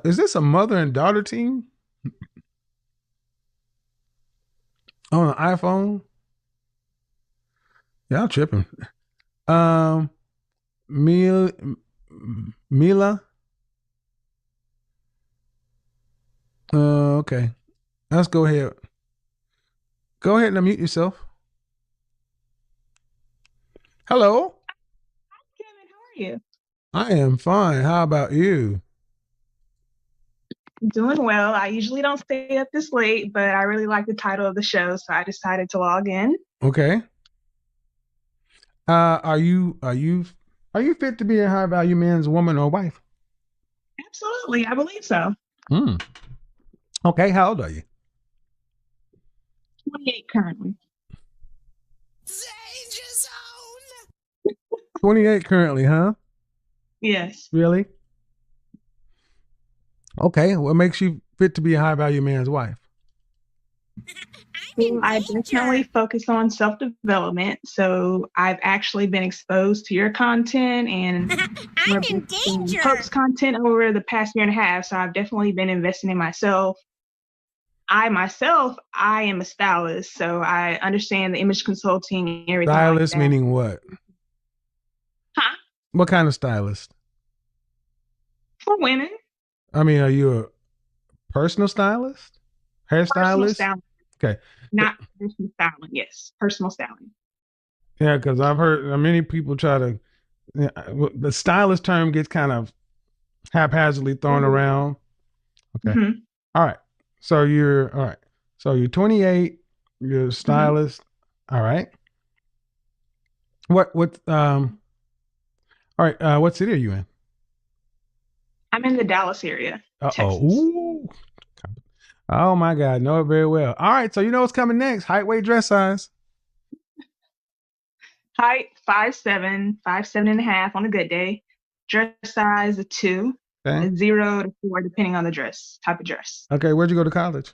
Is this a mother and daughter team on an iPhone? Yeah, I'm tripping. Um, Mil, Mila. Okay. Let's go ahead. Go ahead and unmute yourself. Hello. Kevin, how are you? I am fine. How about you? Doing well. I usually don't stay up this late, but I really like the title of the show, so I decided to log in. Okay. Are you fit to be a high value man's woman or wife? Absolutely, I believe so. Hmm. Okay. How old are you? 28 currently. Danger Zone! 28 currently, huh? Yes. Really? Okay. What makes you fit to be a high value man's wife? I'm Well, in I definitely danger! focus on self-development, so I've actually been exposed to your content and I'm in Pope's danger! content over the past year and a half, so I've definitely been investing in myself. I am a stylist, so I understand the image consulting and everything like Stylist that. meaning what? Huh? What kind of stylist? For women, I mean, are you a personal stylist? personal Hairstylist? styling, Okay. not traditional styling. Yes, personal styling. Yeah, because I've heard many people try to, yeah, the stylist term gets kind of haphazardly thrown around. Okay. Mm-hmm. All right. All right. So you're 28, you're a Mm-hmm. stylist. All right. All right, what city are you in? I'm in the Dallas area, Uh-oh. Texas. Ooh. Oh my God, know it very well. All right, so you know what's coming next. Height, weight, dress size. Height 5'7", 5'7.5" on a good day. Dress size a 2, Okay. a 0 to 4, depending on the dress type of dress. Okay, where'd you go to college?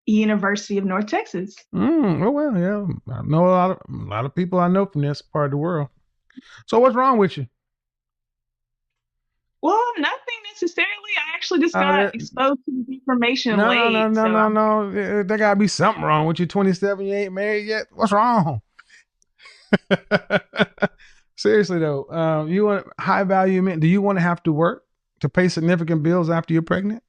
University of North Texas. Oh well, yeah. I know a lot of people I know from this part of the world. So what's wrong with you? Well, nothing necessarily. I actually just Oh, got there, exposed to the information no, no, no, late, no, so no, no. There gotta be something wrong with you. 27, you ain't married yet. What's wrong? Seriously though, you want high value men? Do you want to have to work to pay significant bills after you're pregnant?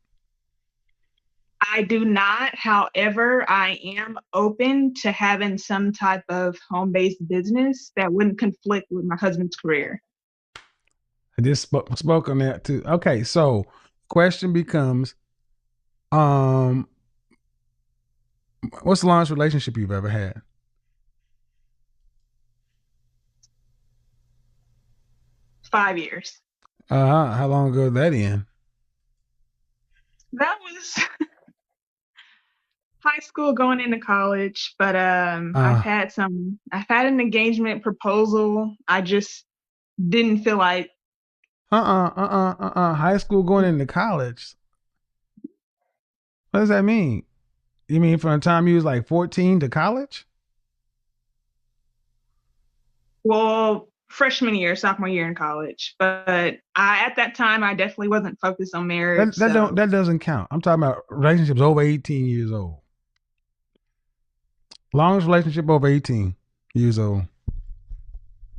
I do not. However, I am open to having some type of home-based business that wouldn't conflict with my husband's career. I just spoke on that too. Okay, so question becomes, um, what's the longest relationship you've ever had? 5 years. How long ago did that end? That was high school going into college, but Uh, I've had an engagement proposal. I just didn't feel like High school going into college. What does that mean? You mean from the time you was like 14 to college? well, freshman year, sophomore year in college. But at that time I definitely wasn't focused on marriage, so That doesn't count. I'm talking about relationships over 18 years old. Longest relationship over 18 years old.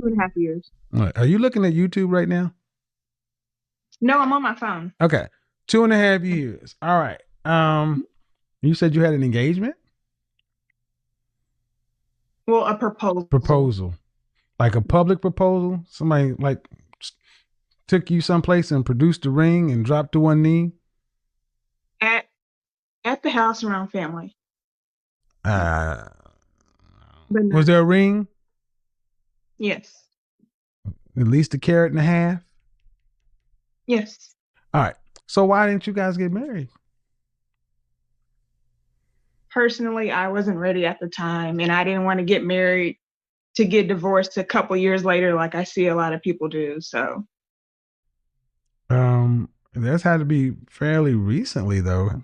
2.5 years. Are you looking at YouTube right now? No, I'm on my phone. Okay. 2.5 years. All right. You said you had an engagement Well, a proposal. proposal, like a public proposal. Somebody like took you someplace and produced a ring and dropped to one knee. at at the house around family. Uh, But no. was there a ring? Yes. At least a carat and a half. Yes. All right. So why didn't you guys get married? Personally, I wasn't ready at the time and I didn't want to get married to get divorced a couple years later like I see a lot of people do. So, That's had to be fairly recently though,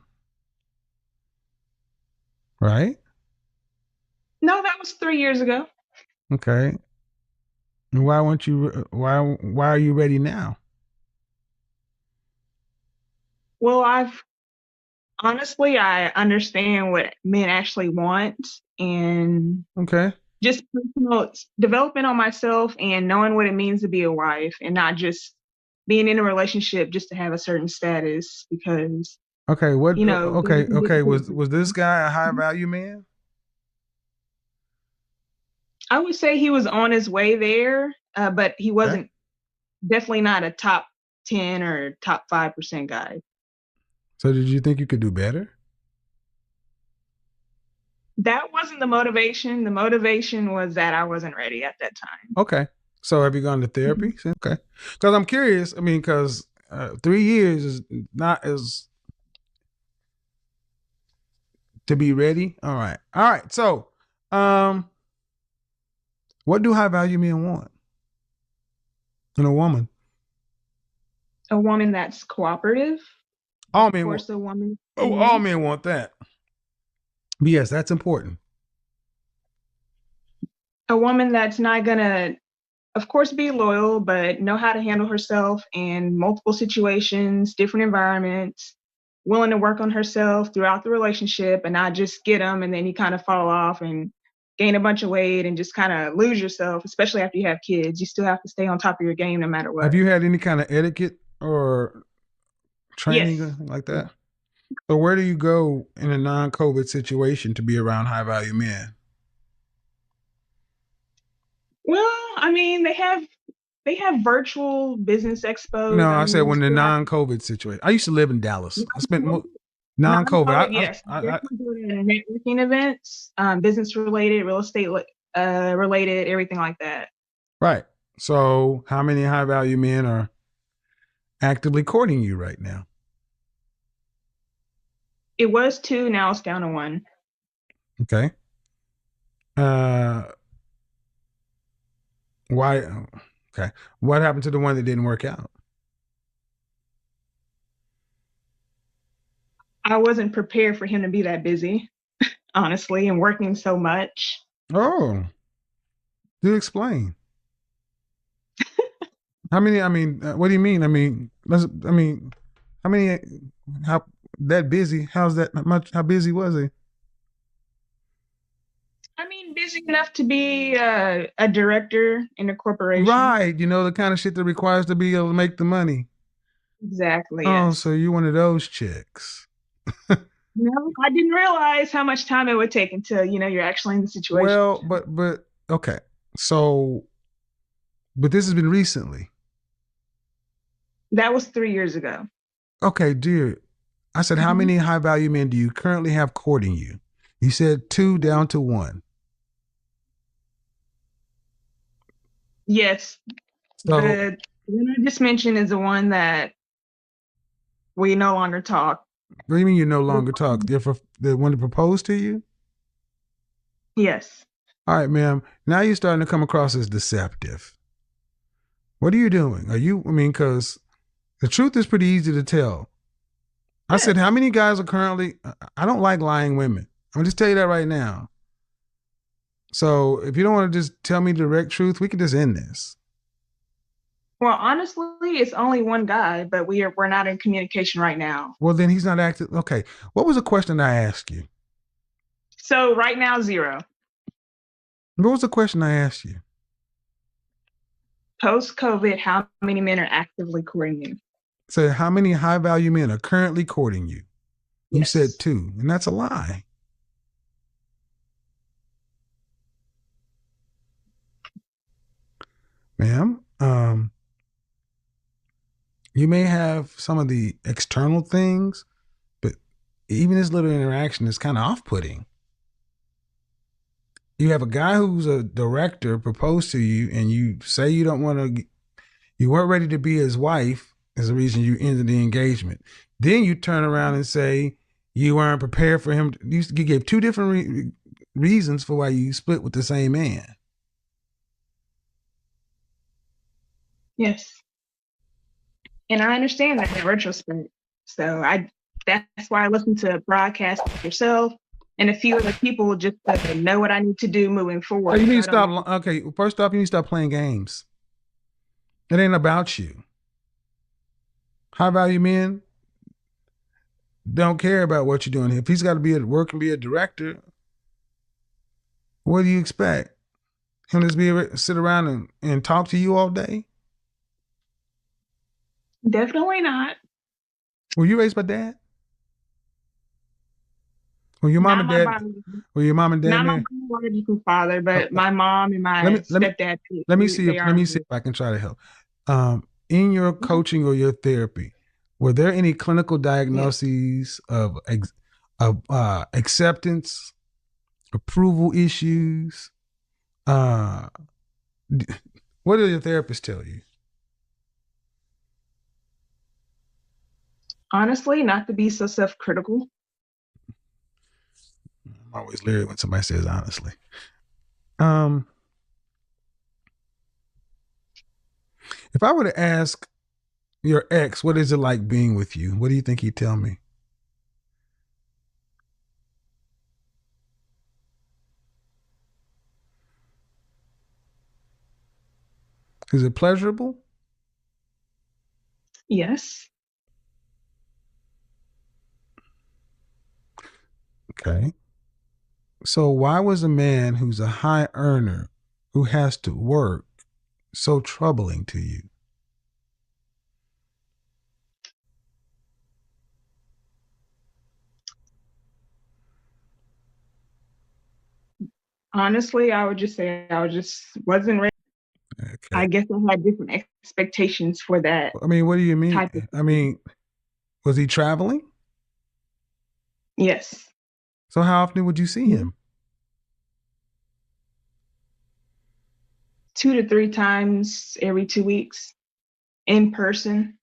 right? no, that was 3 years ago. Okay. And why weren't you? Why are you ready now? Well, I understand what men actually want, and Okay. just personal development on myself and knowing what it means to be a wife and not just being in a relationship just to have a certain status because, Okay. What? things Okay. can get Okay. twisted. Was this guy a high value man? I would say he was on his way there, but he Okay. wasn't definitely not a top 10 or top 5% guy. So did you think you could do better? That wasn't the motivation. The motivation was that I wasn't ready at that time. Okay. So have you gone to Mhm. therapy? Okay. Because I'm curious. I mean, because 3 years is not as to be ready. All right. All right. So, um, what do high value men want in a woman? A woman that's cooperative, of All men want. course, a woman. Oh, all Mhm. men want that. But yes, that's important. A woman that's not gonna, of course, be loyal, but know how to handle herself in multiple situations, different environments, willing to work on herself throughout the relationship and not just get them and then you kind of fall off and gain a bunch of weight and just kind of lose yourself, especially after you have kids. You still have to stay on top of your game no matter Have what. you had any kind of etiquette or training or Yes. anything like that? So where do you go in a non-COVID situation to be around high value men? Well, I mean, they have virtual business expos. No, I I said mean, you when the still have non-COVID situation. I used to live in Dallas. I spent non-COVID. non-COVID, yes. I Definitely go to networking events, business related, real estate related, everything like that. right. So how many high value men are actively courting you right now? It was two, now it's down to one. Okay. Uh, why? Okay. What happened to the one that didn't work out? I wasn't prepared for him to be that busy, honestly, and working so much. Oh, do explain. How many? I mean, what do you mean? I mean, I mean, how many? How that busy? How's that much? How busy was he? I mean, busy enough to be a director in a corporation. Right. You know, the kind of shit that requires to be able to make the money. Exactly, Oh, yes. so you're one of those chicks. No, I didn't realize how much time it would take until, you're actually in the situation. Well, but okay. So, but this has been recently. That was 3 years ago. Okay, dear. I said, how Mhm. many high value men do you currently have courting you? You said two down to one. Yes, So, the one I just mentioned is the one that we no longer talk. what do you mean you no longer talk? The one that proposed to you? Yes. All right, ma'am. Now you're starting to come across as deceptive. What are you doing? I mean, because the truth is pretty easy to tell. I said, how Yes. many guys are currently, I don't like lying women. I'm going to just tell you that right now. So if you don't want to just tell me the direct truth, we can just end this. Well, honestly, it's only one guy, but we're not in communication right now. Well, then he's not acting. Okay. What was the question I asked you? So right now, zero. What was the question I asked you? Post COVID, how many men are actively courting you? Say, how many high value men are currently courting you? You said Yes. two, and that's a lie. Ma'am, you may have some of the external things, but even this little interaction is kind of off putting. You have a guy who's a director propose to you, and you say you don't want to, you weren't ready to be his wife, is the reason you ended the engagement. Then you turn around and say you weren't prepared for him. You gave two different reasons for why you split with the same man. Yes. And I understand that in retrospect. So that's why I listen to broadcasts like yourself and a few other people just to know what I need to do moving Oh, forward. you need So to I don't stop. Okay, first off, you need to stop playing games. It ain't about you. High value men, don't care about what you're doing. If he's got to be at work and be a director, what do you expect? Him to sit around and talk to you all day? Definitely not. Were you raised by dad? Were your mom Not and my dad? biological, Were your mom and dad not my married? biological father, Uh, but my mom and let my me let me stepdad. let me see They if let are me see married. if I can try to help. In your Okay. coaching or your therapy, were there any clinical Yes. diagnoses of acceptance, approval issues? Uh, what did your therapist tell you? Honestly, not to be so self-critical. I'm always leery when somebody says honestly. Um, if I were to ask your ex, what is it like being with you? What do you think he'd tell me? Is it pleasurable? Yes. Okay. So why was a man who's a high earner who has to work so troubling to you? Honestly, I would just say I was just wasn't ready. Okay. I guess I had different expectations for that I mean, what do you mean? type of I thing. mean, was he traveling? Yes. So how often would you see Mhm. him? 2 to 3 times every 2 weeks in person.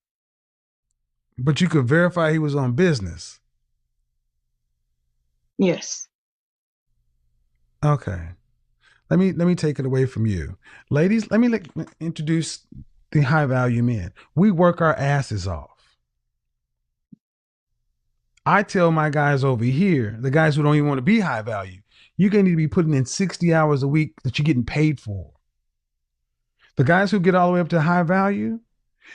But you could verify he was on business. Yes. Okay. Let me take it away from you. Ladies, let me introduce the high value men. We work our asses off. I tell my guys over here, the guys who don't even want to be high value, you're going to need to be putting in 60 hours a week that you're getting paid for. The guys who get all the way up to high value,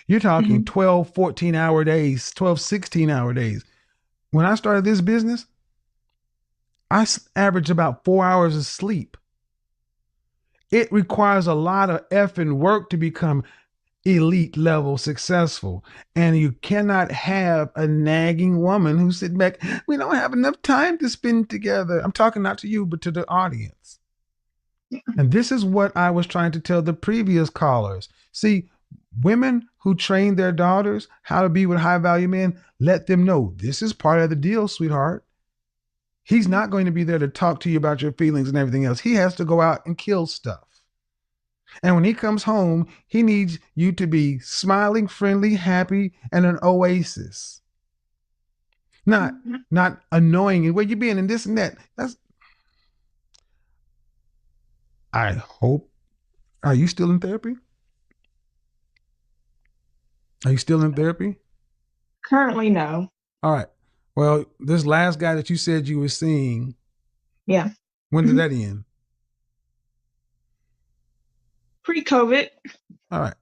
you're talking Hmm. 12, 14-hour days, 12, 16-hour days. When I started this business, I averaged about 4 hours of sleep. It requires a lot of effing work to become elite level successful. And you cannot have a nagging woman who's sitting back, we don't have enough time to spend together. I'm talking not to you, but to the audience. And this is what I was trying to tell the previous callers. See, women who train their daughters how to be with high value men, let them know this is part of the deal, sweetheart. He's not going to be there to talk to you about your feelings and everything else. He has to go out and kill stuff. And when he comes home, he needs you to be smiling, friendly, happy, and an oasis. Not not annoying and where you been and this and that. That's I hope. Are you still in therapy? Are you still in therapy? Currently, no. All right. Well, this last guy that you said you were seeing, Yeah. when did Hmm. that end? Pre-COVID. All right.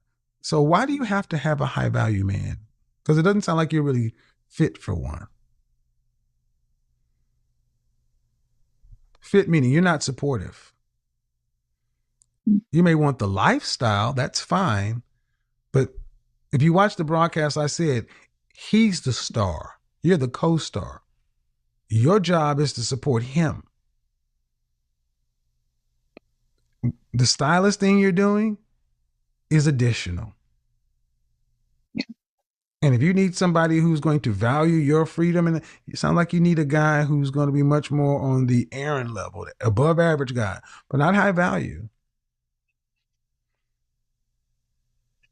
So why do you have to have a high value man? Because it doesn't sound like you're really fit for one. Fit meaning you're not supportive. You may want the lifestyle, that's fine. But if you watch the broadcast, I said, he's the star. You're the co star. Your job is to support him. The stylist thing you're doing is additional. And if you need somebody who's going to value your freedom, and it sounds like you need a guy who's going to be much more on the Aaron level, above average guy, but not high value,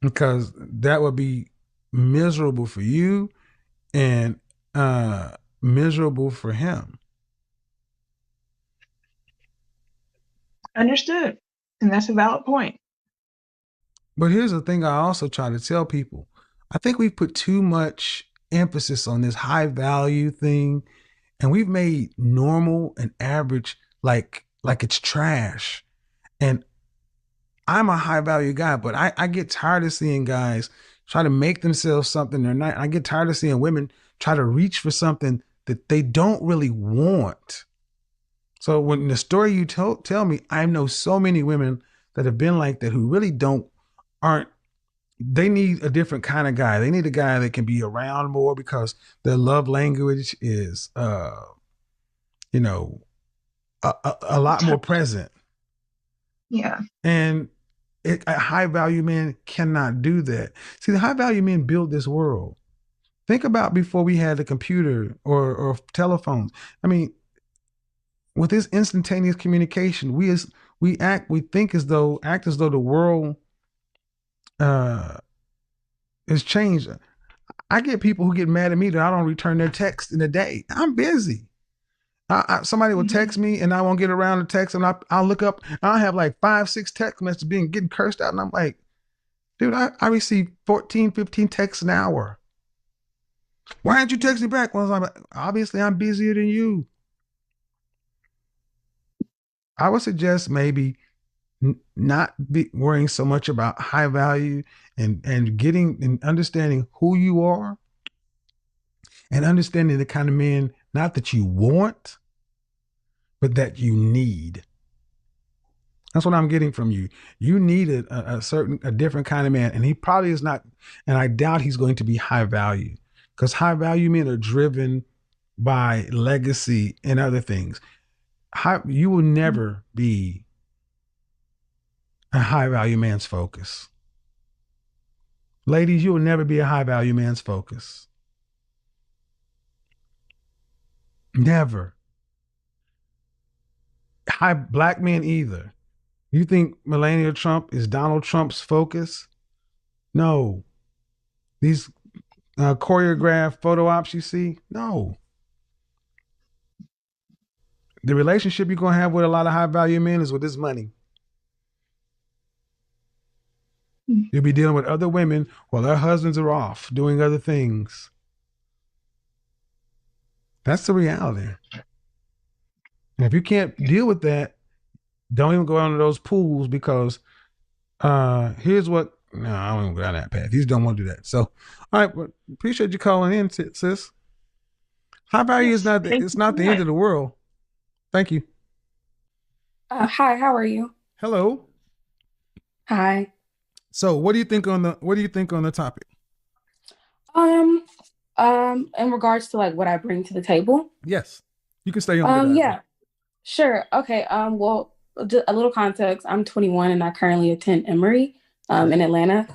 because that would be miserable for you and miserable for him. Understood. And that's a valid point. But here's the thing I also try to tell people. I think we've put too much emphasis on this high value thing, and we've made normal and average like it's trash. And I'm a high value guy, but I get tired of seeing guys try to make themselves something they're not. I get tired of seeing women try to reach for something that they don't really want. So when the story you tell me, I know so many women that have been like that who really aren't. They need a different kind of guy. They need a guy that can be around more because their love language is, you know, a lot more present. Yeah. And a high value man cannot do that. See, the high value men build this world. Think about before we had a computer or telephones. I mean, with this instantaneous communication, we think as though the world uh has changed. I get people who get mad at me that I don't return their text in a day. I'm busy. Somebody will text me and I won't get around to text, and I'll look up and I'll have like 5-6 text messages getting cursed out, and I'm like, dude, I receive 14, 15 texts an hour. Why aren't you texting back? Well, obviously I'm busier than you. I would suggest maybe not be worrying so much about high value and getting and understanding who you are and understanding the kind of man not that you want, but that you need. That's what I'm getting from you. You need a different kind of man, and he probably is not. And I doubt he's going to be high value, because high value men are driven by legacy and other things. You will never be a high value man's focus. Ladies, you will never be a high value man's focus. Never. High black men either. You think Melania Trump is Donald Trump's focus? No. These choreographed photo ops you see? No. The relationship you're going to have with a lot of high value men is with this money. You'll be dealing with other women while their husbands are off doing other things. That's the reality. And if you can't deal with that, don't even go out into those pools, because here's what. No, I don't even go down that path. You just don't want to do that. So, all right, but appreciate you calling in, sis. High value is not it's not the end of the world. Thank you. Hi, how are you? Hello. Hi. So, what do you think on the topic? In regards to like what I bring to the table. Yes, you can stay on. Yeah, sure. Okay. Well, just a little context. I'm 21 and I currently attend Emory, in Atlanta.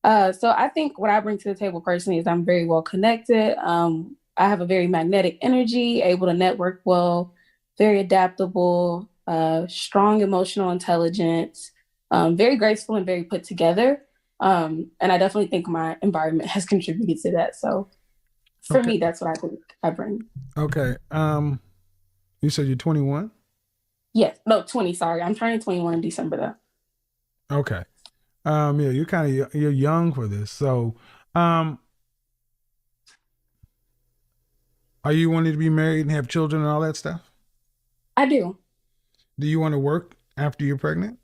So I think what I bring to the table personally is I'm very well connected. I have a very magnetic energy, able to network well, very adaptable, strong emotional intelligence, very graceful and very put together. And I definitely think my environment has contributed to that. So for me, that's what I think I bring. Okay. You said you're 21? Yes. No, 20. Sorry. I'm turning 21 in December though. Okay. Yeah, you're young for this. So, are you wanting to be married and have children and all that stuff? I do. Do you want to work after you're pregnant?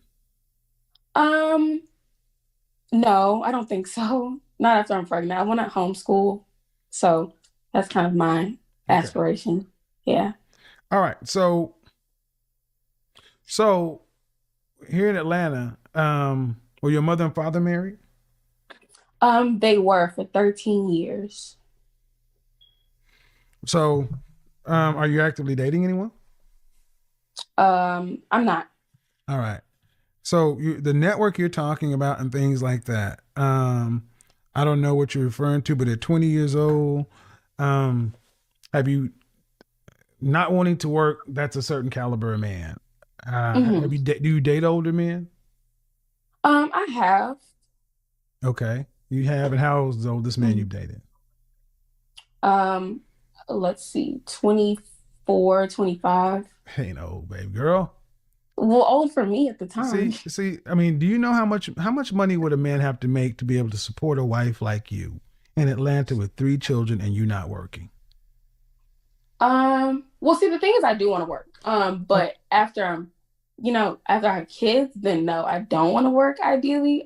No, I don't think so. Not after I'm pregnant. I want to homeschool. So that's kind of my aspiration. Yeah. All right. So here in Atlanta, were your mother and father married? They were for 13 years. So, are you actively dating anyone? I'm not. All right. So the network you're talking about and things like that. I don't know what you're referring to, but at 20 years old, have you not wanting to work? That's a certain caliber of man. Do you date older men? I have. Okay, you have. And how old is the oldest man you've dated? Let's see, 24, 25. Ain't old, baby girl. Well, old for me at the time. See. I mean, do you know how much money would a man have to make to be able to support a wife like you in Atlanta with 3 children and you not working? Well, see, the thing is, I do want to work. But after I'm after I have kids, then no, I don't want to work ideally.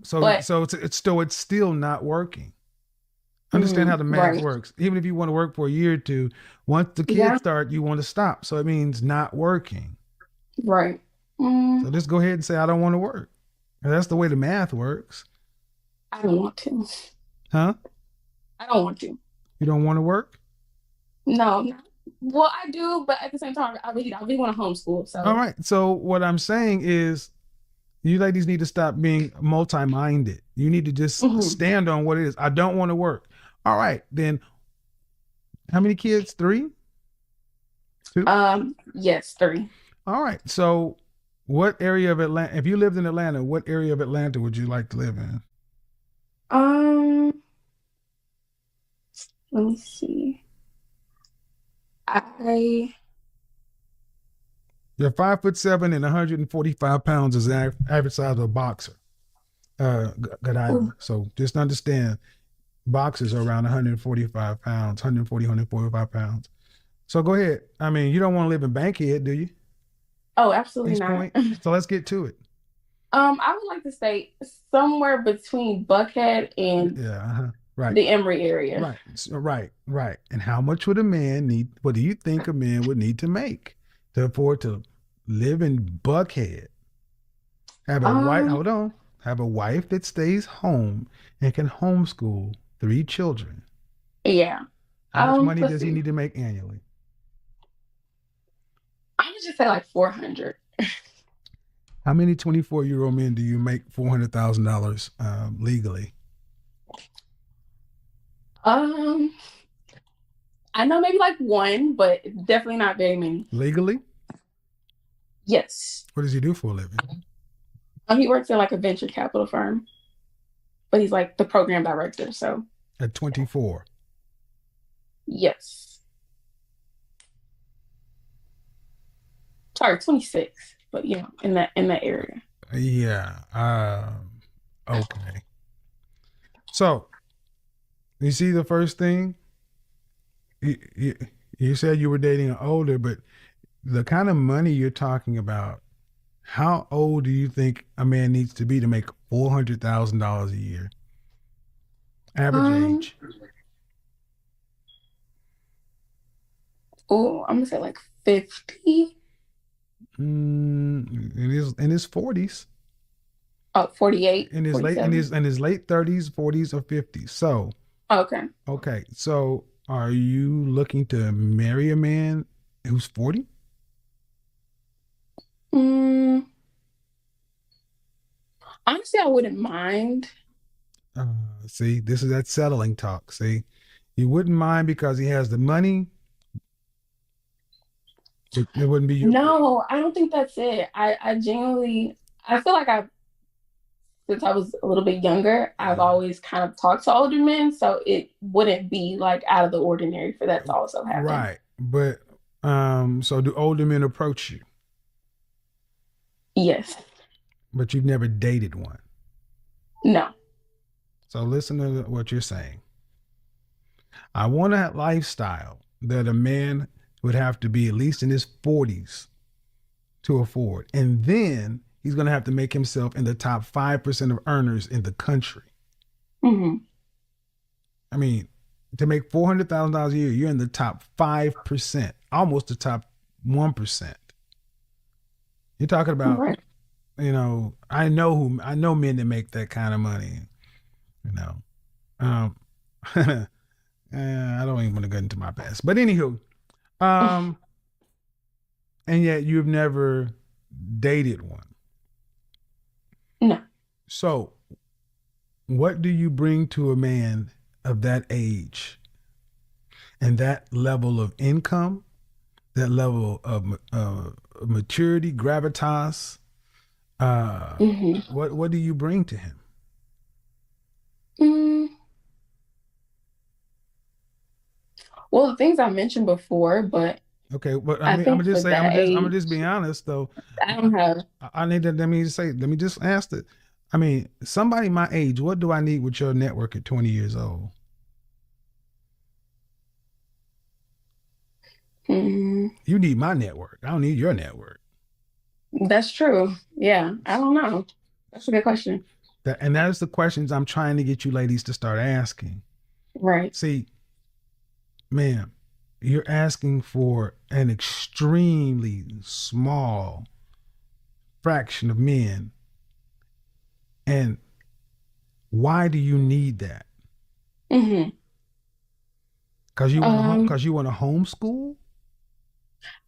So But it's still not working. Understand how the math right. works. Even if you want to work for a year or two, once the Yeah, kids start, you want to stop. So it means not working. right. So just go ahead and say, I don't want to work. And that's the way the math works. I don't want to. Huh? I don't want to. You don't want to work? No, well, I do, but at the same time, I really want to homeschool. All So, right. So what I'm saying is you ladies need to stop being multi-minded. You need to just mhm. stand on what it is. I don't want to work. All right. Then how many kids? 3? 2? Yes, 3. All right. So what area of Atlanta, if you lived in Atlanta, what area of Atlanta would you like to live in? Um, Let me see. I You're 5'7" and 145 pounds is the average size of a boxer. oh, So just understand boxers are around 145 pounds, 140, 145 pounds. So go ahead. I mean, you don't want to live in Bankhead, do you? absolutely East not. Point. So let's get to it. I would like to stay somewhere between Buckhead and Yeah. Right. the Emory area. Right. Right. And how much would a man need? What do you think a man would need to make to afford to live in Buckhead? Have a wife. Um, Hold on. Have a wife that stays home and can homeschool 3 children. yeah. How much money Let's does he see. need to make annually? I'm gonna just say like 400. How many 24-year-old men do you make $400,000 legally? Um, I know maybe like one, but definitely not very many. Legally? Yes. What does he do for a living? He works at like a venture capital firm, but he's like the program director. So At 24. yes. Sorry, 26, but in that area. Yeah. Okay. So you see the first thing? You said you were dating an older, but the kind of money you're talking about, how old do you think a man needs to be to make $400,000 a year? Average Um, age. I'm gonna say like 50. In his 40s, Oh, 48, in his late 47. in his late 30s, 40s, or 50s. So Okay. okay, so are you looking to marry a man who's 40? Mm, Honestly, I wouldn't mind. Uh, See, this is that settling talk. See, you wouldn't mind because he has the money. It wouldn't be your. No, I don't think that's it. I genuinely, I feel like since I was a little bit younger, I've always kind of talked to older men, so it wouldn't be like out of the ordinary for that to also happen. Right, but so do older men approach you? Yes. But you've never dated one. No. So listen to what you're saying. I want a lifestyle that a man would have to be at least in his 40s to afford. And then he's going to have to make himself in the top 5% of earners in the country. Hmm. I mean, to make $400,000 a year, you're in the top 5%, almost the top 1%. You're talking about, Right. I know men that make that kind of money, you know. Um, I don't even want to get into my past. But anywho, and yet you've never dated one. No. So what do you bring to a man of that age and that level of income, that level of maturity, gravitas? Hmm. What do you bring to him? Mm, well, the things I mentioned before, but Okay, but I I mean, I'm think gonna just for say, that I'm gonna just age, be honest though. I don't have. I need to let me just ask it. I mean, somebody my age, what do I need with your network at 20 years old? Mm, You need my network. I don't need your network. That's true. Yeah, I don't know. That's a good question. And that is the questions I'm trying to get you ladies to start asking. Right. See, ma'am, you're asking for an extremely small fraction of men. And why do you need that? Hmm. Because you want to Um, because you want to homeschool?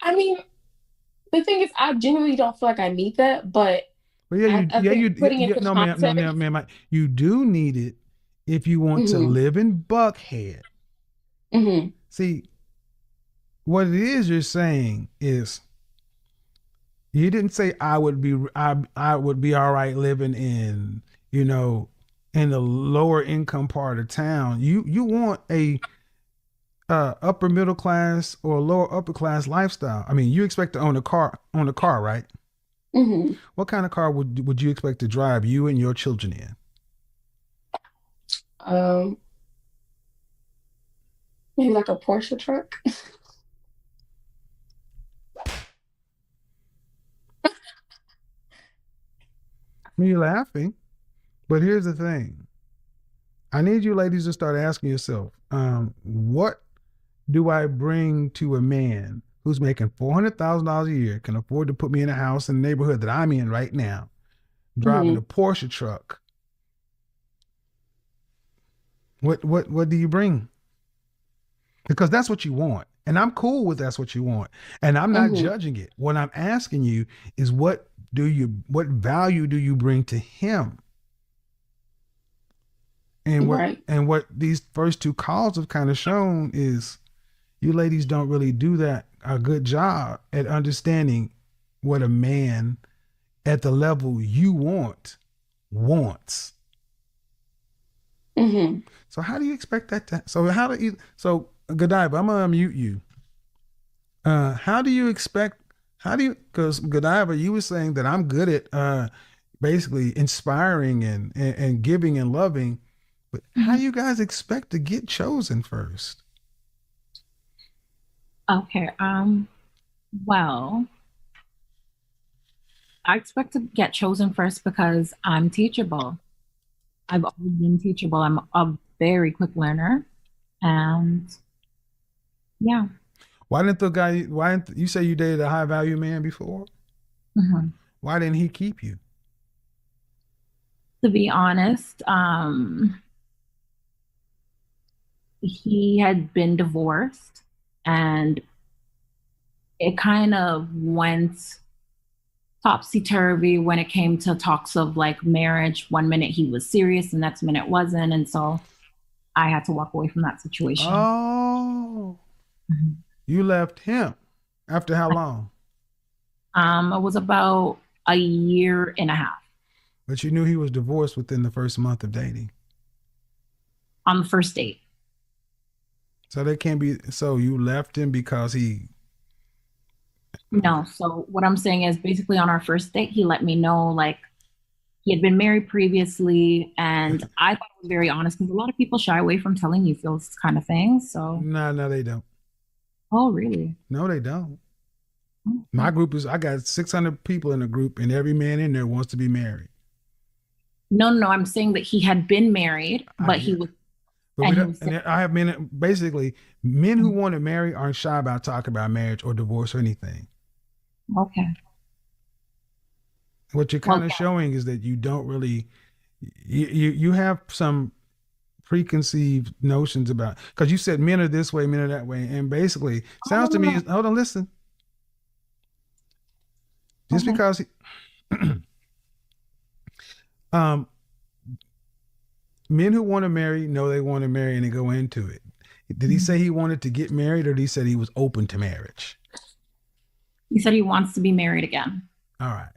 I mean, the thing is, I genuinely don't feel like I need that, but Well, yeah, I think putting yeah, into no, ma'am, no, no, context. ma'am, you do need it if you want to Hmm. live in Buckhead. Hmm. See, what it is you're saying is you didn't say I would be all right living in, you know, in the lower income part of town. You want a upper middle class or lower upper class lifestyle. I mean, you expect to own a car, right? Hmm. What kind of car would you expect to drive you and your children in? Um, Maybe like a Porsche truck. You're laughing, but here's the thing. I need you ladies to start asking yourself, what do I bring to a man who's making $400,000 a year, can afford to put me in a house in the neighborhood that I'm in right now, driving a Hmm. Porsche truck? What do you bring? Because that's what you want. And I'm cool with that's what you want. And I'm not Hmm. judging it. What I'm asking you is what value do you bring to him? Right. And what these first two calls have kind of shown is you ladies don't really do that a good job at understanding what a man at the level you want wants. Hmm. So how do you expect that to so how do you so Godiva, I'm gonna unmute you. How do you expect how do you because Godiva, you were saying that I'm good at basically inspiring and giving and loving, but how Mhm. you guys expect to get chosen first? Okay. Well, I expect to get chosen first because I'm teachable. I've always been teachable. I'm a very quick learner. And yeah. Why didn't you say you dated a high value man before? Mhm. Why didn't he keep you? To be honest, he had been divorced and it kind of went topsy-turvy when it came to talks of like marriage. One minute he was serious, the next minute wasn't. And so I had to walk away from that situation. Oh, Mhm. you left him after how long? It was about a year and a half But you knew he was divorced within the first month of dating. on the first date. So that can't be. So you left him because he. No, so what I'm saying is basically on our first date, he let me know like he had been married previously, and I thought it was very honest because a lot of people shy away from telling you those kind of things. So, No, no, they don't. oh, really? No, they don't. My Okay. group is. I got 600 people in the group, and every man in there wants to be married. No, no, I'm saying that he had been married, I but he get. was, But we and he don't. was And saying, I have men. Basically, men who want to marry aren't shy about talking about marriage or divorce or anything. okay, What you're well, kind of yeah, showing is that you don't really. You have some preconceived notions about because you said men are this way, men are that way, and basically oh, no, sounds to no, me. no, Hold on, listen. Just okay. because um, men who want to marry know they want to marry and they go into it. Did he say Mhm. he wanted to get married, or did he said he was open to marriage? He said he wants to be married again. All right,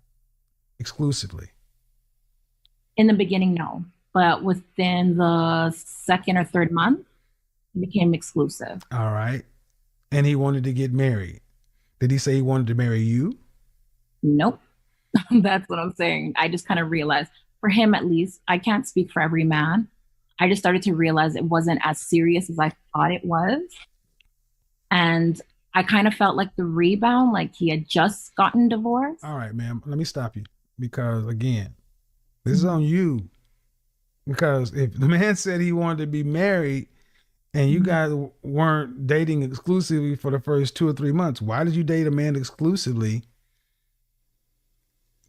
exclusively. In the beginning, no, but within the second or third month, it became exclusive. All right, and he wanted to get married. Did he say he wanted to marry you? Nope. That's what I'm saying. I just kind of realized, for him at least, I can't speak for every man. I just started to realize it wasn't as serious as I thought it was. And I kind of felt like the rebound, like he had just gotten divorced. All right, ma'am. Let me stop you because again, this is Mhm. on you. Because if the man said he wanted to be married and you Mhm. guys weren't dating exclusively for the first 2 or 3 months, why did you date a man exclusively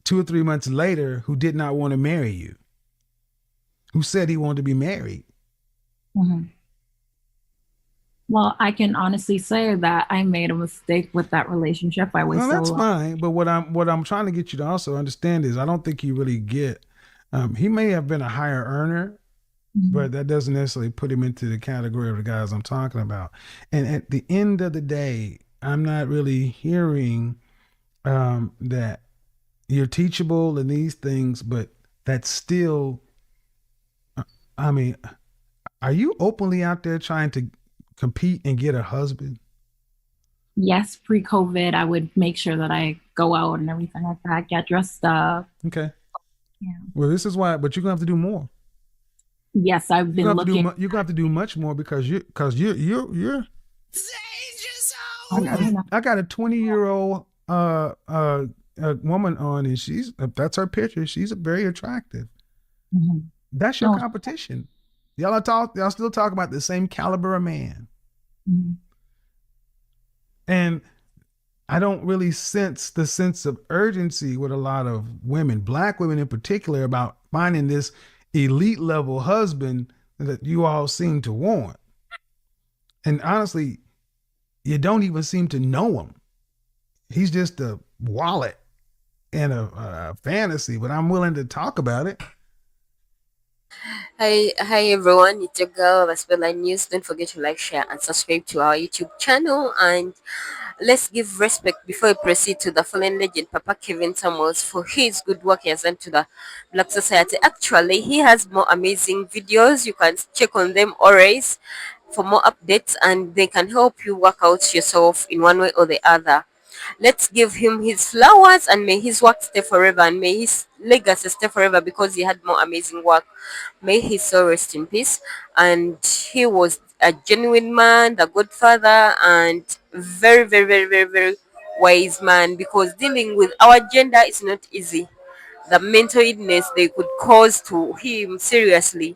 2 or 3 months later who did not want to marry you? Who said he wanted to be married? Mhm. Well, I can honestly say that I made a mistake with that relationship. I was Well, that's so fine. But what I'm trying to get you to also understand is I don't think you really get. He may have been a higher earner, Mhm. but that doesn't necessarily put him into the category of the guys I'm talking about. And at the end of the day, I'm not really hearing that you're teachable in these things, but that's still, I mean, are you openly out there trying to compete and get a husband? yes, pre-COVID, I would make sure that I go out and everything like that, get dressed up. Okay. Yeah. Well, this is why, but you're gonna have to do more. Yes, I've You're gonna been have to do. looking. You're gonna have to do much more because you're. I know. I got a 20-year old woman on, and she's that's her picture. She's very attractive. Mhm. That's your No. competition. Y'all are talk. Y'all still talk about the same caliber of man, Mhm. and I don't really sense the sense of urgency with a lot of women, black women in particular, about finding this elite level husband that you all seem to want. And honestly, you don't even seem to know him. He's just a wallet and a fantasy, but I'm willing to talk about it. Hi everyone, it's your girl Rasbella News. Don't forget to like, share, and subscribe to our YouTube channel. And let's give respect before we proceed to the fallen legend, Papa Kevin Samuels, for his good work he has done to the Black Society. Actually, he has more amazing videos. You can check on them always for more updates, and they can help you work out yourself in one way or the other. Let's give him his flowers, and may his work stay forever, and may his legacy stay forever, because he had more amazing work. May his soul rest in peace. And he was a genuine man, the godfather, and very, very, very, very, very wise man, because dealing with our gender is not easy. The mental illness they could cause to him, seriously.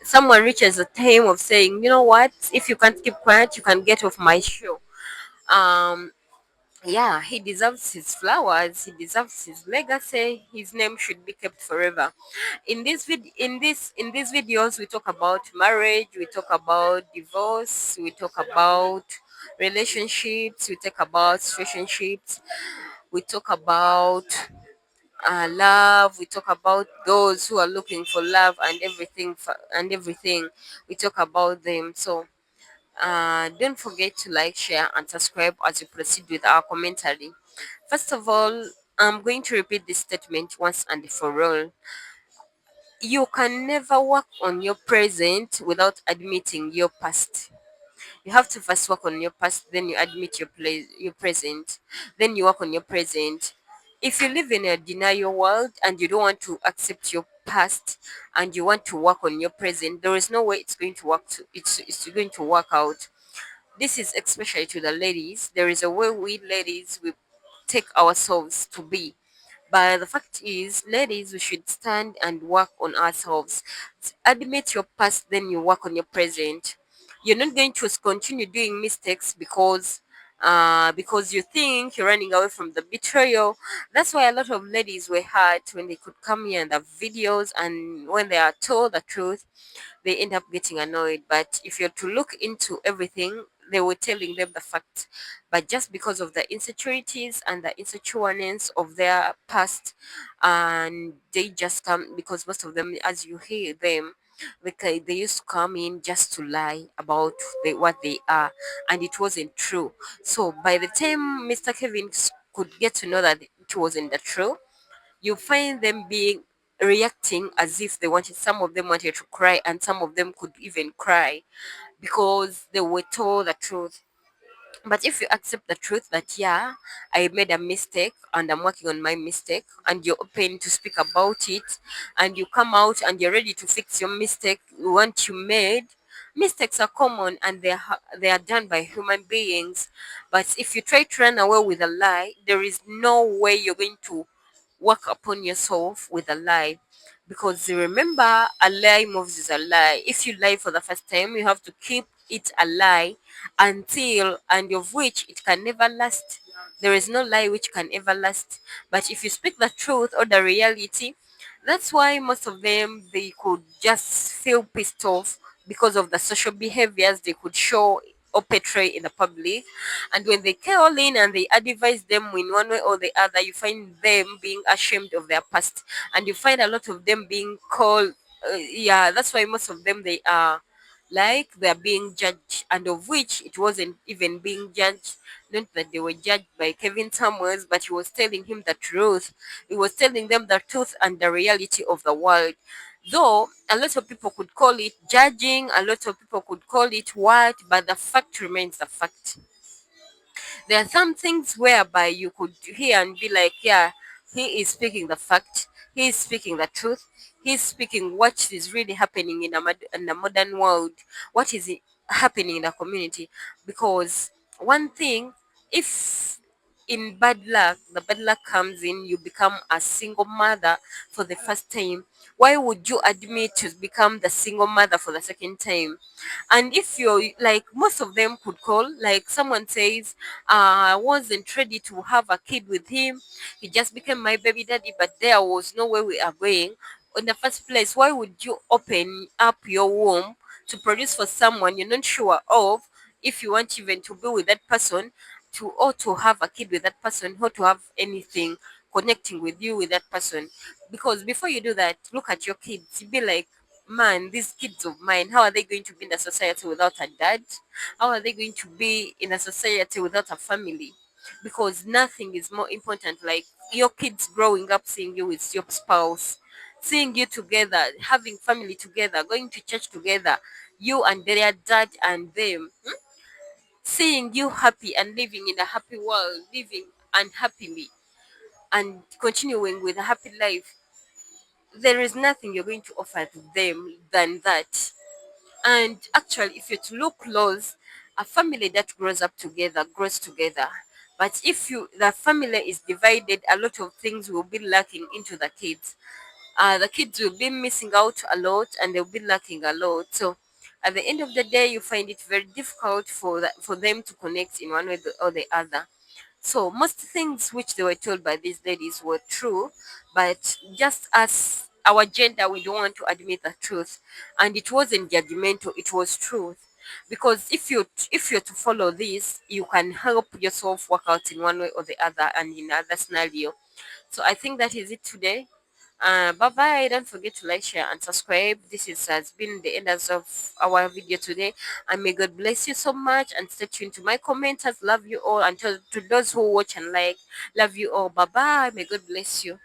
Someone reaches a time of saying, you know what, if you can't keep quiet, you can get off my show. Um, yeah, he deserves his flowers. He deserves his legacy. His name should be kept forever. In these videos, we talk about marriage. We talk about divorce. We talk about relationships. We talk about situationships. We talk about love. We talk about those who are looking for love and everything. And everything. We talk about them. So don't forget to like, share, and subscribe as we proceed with our commentary. First of all, I'm going to repeat this statement once and for all. You can never work on your present without admitting your past. You have to first work on your past, then you admit your present, then you work on your present. If you live in a denial world and you don't want to accept your past and you want to work on your present, there is no way it's going to it's going to work out. This is especially to the ladies. There is a way we ladies we take ourselves to be. But the fact is, ladies, we should stand and work on ourselves. Admit your past, then you work on your present. You're not going to continue doing mistakes because you think you're running away from the betrayal. That's why a lot of ladies were hurt when they could come here in the videos, and when they are told the truth, they end up getting annoyed. But if you're to look into everything, they were telling them the facts. But just because of the insecurities and the insecureness of their past, and they just come, because most of them, as you hear them, they used to come in just to lie about what they are, and it wasn't true. So by the time Mr. Kevin could get to know that it wasn't the truth, you find them being reacting as if they wanted, some of them wanted to cry, and some of them could even cry because they were told the truth. But if you accept the truth that, yeah, I made a mistake and I'm working on my mistake, and you're open to speak about it, and you come out and you're ready to fix your mistake, what you made, Mistakes are common and they are done by human beings. But if you try to run away with a lie, there is no way you're going to work upon yourself with a lie. Because remember, a lie moves is a lie. If you lie for the first time, you have to keep it a lie until and of which it can never last. There is no lie which can ever last. But if you speak the truth or the reality, that's why most of them they could just feel pissed off because of the social behaviors they could show or portray in the public. And when they call in and they advise them in one way or the other, you find them being ashamed of their past, and you find a lot of them being called. Yeah, that's why most of them they are like they're being judged, and of which it wasn't even being judged. Not that they were judged by Kevin Samuels, but he was telling him the truth. He was telling them the truth and the reality of the world. Though a lot of people could call it judging, a lot of people could call it what, but the fact remains the fact. There are some things whereby you could hear and be like, yeah, he is speaking the fact, he is speaking the truth, he is speaking what is really happening in in a modern world, what is happening in the community. Because one thing, if in bad luck, the bad luck comes in, you become a single mother for the first time. Why would you admit to become the single mother for the second time? And if you're like, most of them could call, like someone says, I wasn't ready to have a kid with him. He just became my baby daddy, but there was no way we are going. In the first place, why would you open up your womb to produce for someone you're not sure of, if you want even to be with that person, to or to have a kid with that person, or to have anything connecting with you with that person? Because before you do that, look at your kids. You be like, man, these kids of mine, how are they going to be in a society without a dad? How are they going to be in a society without a family? Because nothing is more important like your kids growing up seeing you with your spouse, seeing you together, having family together, going to church together, you and their dad and them, seeing you happy and living in a happy world, living unhappily and continuing with a happy life. There is nothing you're going to offer to them than that. And actually, if you're to look close, a family that grows up together grows together. But if you the family is divided, a lot of things will be lacking into the kids. The kids will be missing out a lot, and they'll be lacking a lot. So at the end of the day, you find it very difficult for them to connect in one way or the other. So most things which they were told by these ladies were true, but just as our gender, we don't want to admit the truth, and it wasn't judgmental; it was truth. Because if you're to follow this, you can help yourself work out in one way or the other, and in other scenario. So I think that is it today. Bye bye. Don't forget to like, share, and subscribe. Has been the end of our video today. And may God bless you so much. And stay tuned to my commenters. Love you all. And to those who watch and like, love you all. Bye bye. May God bless you.